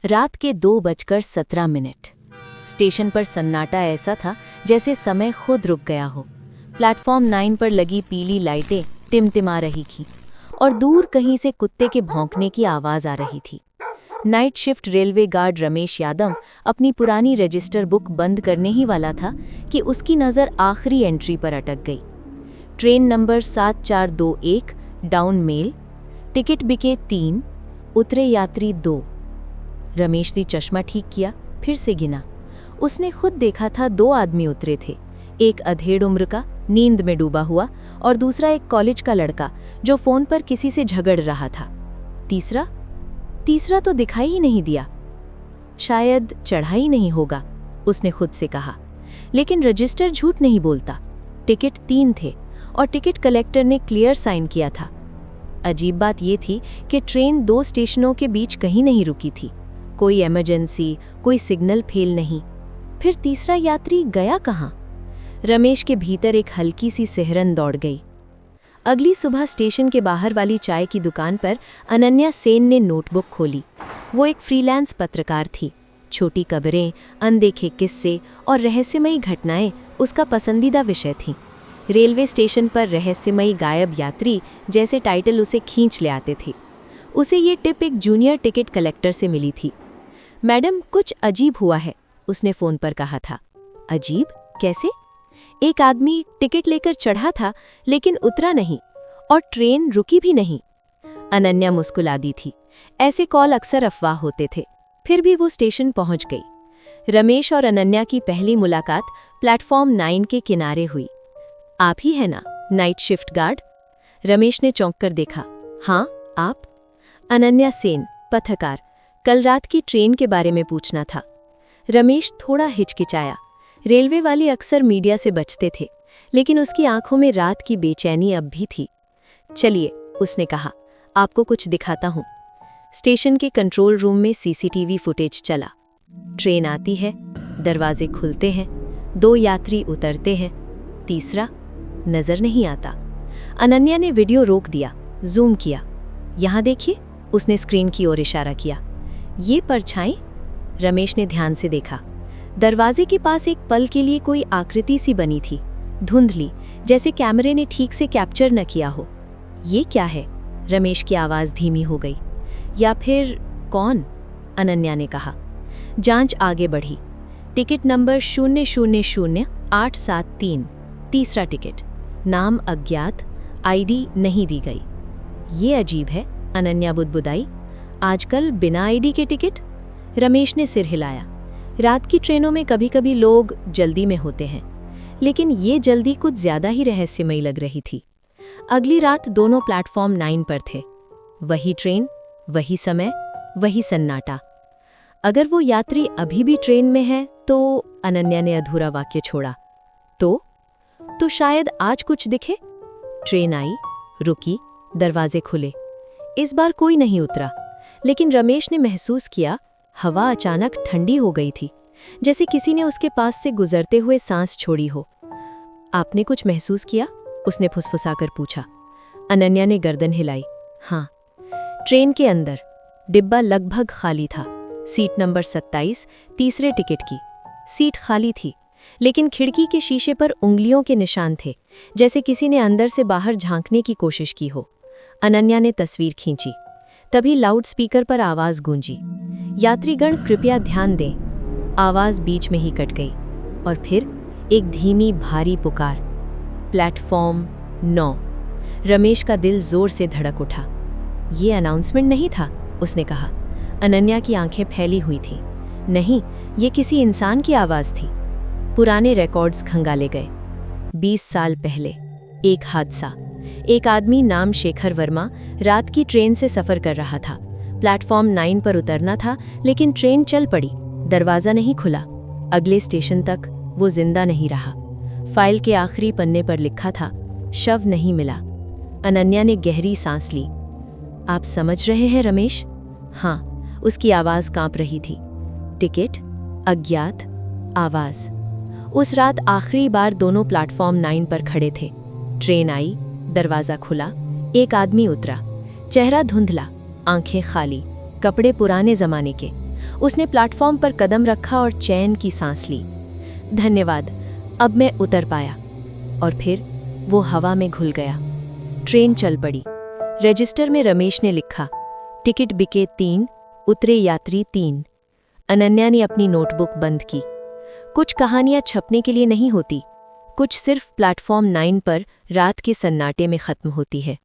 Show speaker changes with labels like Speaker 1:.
Speaker 1: रात के 2:17। स्टेशन पर सन्नाटा ऐसा था जैसे समय खुद रुक गया हो। प्लेटफॉर्म 9 पर लगी पीली लाइटें टिमटिमा रही थीं और दूर कहीं से कुत्ते के भौंकने की आवाज़ आ रही थी। Night shift railway guard Ramesh Yadav अपनी पुरानी रजिस्टर बुक बंद करने ही वाला था कि उसकी नज़र आखिरी एंट्री पर अटक गई। Train number 7421 down mail, ticket बिके 3, उतरे यात्री 2। रमेश ने चश्मा ठीक किया, फिर से गिना। उसने खुद देखा था 2 आदमी उतरे थे, एक अधेड़ उम्र का नींद में डूबा हुआ और दूसरा एक कॉलेज का लड़का जो फोन पर किसी से झगड़ रहा था। तीसरा तो दिखाई ही नहीं दिया। शायद चढ़ा ही नहीं होगा, उसने खुद से कहा। लेकिन रजिस्टर झूठ नहीं बोलता। टिकट 3 थे और टिकट कलेक्टर ने क्लियर साइन किया था। अजीब बात यह थी कि ट्रेन 2 स्टेशनों के बीच कहीं नहीं रुकी थी। कोई इमरजेंसी, कोई सिग्नल फेल नहीं। फिर तीसरा यात्री गया कहाँ? रमेश के भीतर एक हल्की सी सिहरन दौड़ गई। अगली सुबह स्टेशन के बाहर वाली चाय की दुकान पर अनन्या सेन ने नोटबुक खोली। वो एक फ्रीलांस पत्रकार थी। छोटी खबरें, अनदेखे किस्से और रहस्यमयी घटनाएं उसका पसंदीदा विषय थीं। रेलवे स्टेशन पर रहस्यमयी गायब यात्री जैसे टाइटल उसे खींच ले आते थे। उसे ये टिप एक जूनियर टिकट कलेक्टर से मिली थी। मैडम, कुछ अजीब हुआ है, उसने फ़ोन पर कहा था। अजीब? कैसे? एक आदमी टिकट लेकर चढ़ा था लेकिन उतरा नहीं और ट्रेन रुकी भी नहीं। अनन्या मुस्कुरा दी थी। ऐसे कॉल अक्सर अफवाह होते थे। फिर भी वो स्टेशन पहुंच गई। रमेश और अनन्या की पहली मुलाकात प्लेटफॉर्म 9 के किनारे हुई। आप ही है ना, नाइट शिफ्ट गार्ड? रमेश ने चौंक कर देखा। हाँ, आप? अनन्या सेन, पत्रकार। कल रात की ट्रेन के बारे में पूछना था। रमेश थोड़ा हिचकिचाया। रेलवे वाले अक्सर मीडिया से बचते थे, लेकिन उसकी आंखों में रात की बेचैनी अब भी थी। चलिए, उसने कहा, आपको कुछ दिखाता हूं। स्टेशन के कंट्रोल रूम में सीसीटीवी फुटेज चला। ट्रेन आती है, दरवाजे खुलते हैं, 2 यात्री उतरते हैं, तीसरा नजर नहीं आता। अनन्या ने वीडियो रोक दिया, जूम किया। यहां देखिए, उसने स्क्रीन की ओर इशारा किया। ये परछाई? रमेश ने ध्यान से देखा। दरवाजे के पास एक पल के लिए कोई आकृति सी बनी थी, धुंधली, जैसे कैमरे ने ठीक से कैप्चर न किया हो। ये क्या है? रमेश की आवाज़ धीमी हो गई। या फिर कौन? अनन्या ने कहा। जांच आगे बढ़ी। टिकट नंबर 000873, तीसरा टिकट। नाम अज्ञात, आईडी नहीं दी गई। ये अजीब है, अनन्या बुदबुदाई। आजकल बिना आईडी के टिकट? रमेश ने सिर हिलाया। रात की ट्रेनों में कभी कभी लोग जल्दी में होते हैं, लेकिन ये जल्दी कुछ ज्यादा ही रहस्यमयी लग रही थी। अगली रात दोनों प्लेटफॉर्म 9 पर थे। वही ट्रेन, वही समय, वही सन्नाटा। अगर वो यात्री अभी भी ट्रेन में है तो, अनन्या ने अधूरा वाक्य छोड़ा। तो शायद आज कुछ दिखे। ट्रेन आई, रुकी, दरवाजे खुले। इस बार कोई नहीं उतरा, लेकिन रमेश ने महसूस किया हवा अचानक ठंडी हो गई थी, जैसे किसी ने उसके पास से गुजरते हुए सांस छोड़ी हो। आपने कुछ महसूस किया? उसने फुसफुसाकर पूछा। अनन्या ने गर्दन हिलाई। हाँ। ट्रेन के अंदर डिब्बा लगभग खाली था। सीट नंबर 27, तीसरे टिकट की सीट खाली थी, लेकिन खिड़की के शीशे पर उंगलियों के निशान थे, जैसे किसी ने अंदर से बाहर झांकने की कोशिश की हो। अनन्या ने तस्वीर खींची। तभी लाउड स्पीकर पर आवाज गूंजी। यात्रीगण कृपया ध्यान दें। आवाज बीच में ही कट गई और फिर एक धीमी भारी पुकार। प्लेटफॉर्म 9। रमेश का दिल जोर से धड़क उठा। ये अनाउंसमेंट नहीं था, उसने कहा। अनन्या की आंखें फैली हुई थीं। नहीं, ये किसी इंसान की आवाज थी। पुराने रिकॉर्ड्स खंगाले गए। 20 साल पहले एक हादसा। एक आदमी नाम शेखर वर्मा रात की ट्रेन से सफर कर रहा था। प्लेटफॉर्म 9 पर उतरना था, लेकिन ट्रेन चल पड़ी। दरवाजा नहीं खुला। अगले स्टेशन तक वो जिंदा नहीं रहा। फाइल के आखिरी पन्ने पर लिखा था, शव नहीं मिला। अनन्या ने गहरी सांस ली। आप समझ रहे हैं रमेश? हाँ, उसकी आवाज कांप रही थी। टिकट, अज्ञात, आवाज। उस रात आखिरी बार दोनों प्लेटफॉर्म 9 पर खड़े थे। ट्रेन आई, दरवाजा खुला, एक आदमी उतरा। चेहरा धुंधला, आंखें खाली, कपड़े पुराने जमाने के। उसने प्लेटफॉर्म पर कदम रखा और चैन की सांस ली। धन्यवाद, अब मैं उतर पाया। और फिर वो हवा में घुल गया। ट्रेन चल पड़ी। रजिस्टर में रमेश ने लिखा, टिकट बिके 3, उतरे यात्री 3। अनन्या ने अपनी नोटबुक बंद की। कुछ कहानियां छपने के लिए नहीं होती, कुछ सिर्फ प्लेटफॉर्म 9 पर रात के सन्नाटे में खत्म होती है।